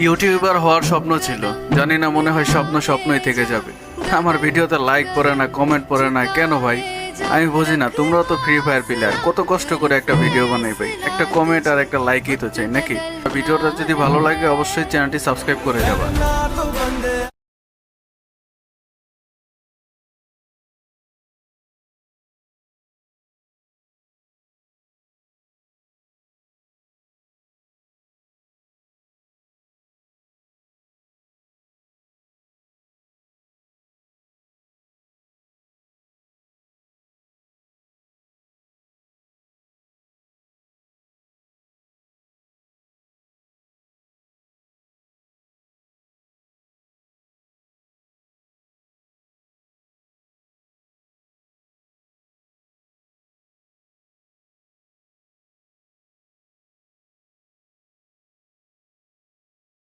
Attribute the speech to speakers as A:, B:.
A: YouTuber হওয়ার স্বপ্ন ছিল, জানি না, মনে হয় স্বপ্ন স্বপ্নই থেকে যাবে। আমার ভিডিওতে লাইক পড়ে না, কমেন্ট পড়ে না, কেন ভাই? আমি বুঝি না, তোমরাও তো ফ্রি ফায়ার প্লেয়ার, কত কষ্ট করে একটা ভিডিও বানাই ভাই, একটা কমেন্ট আর একটা লাইকই তো চাই নাকি? ভিডিওটা যদি ভালো লাগে অবশ্যই চ্যানেলটি সাবস্ক্রাইব করে যাবা।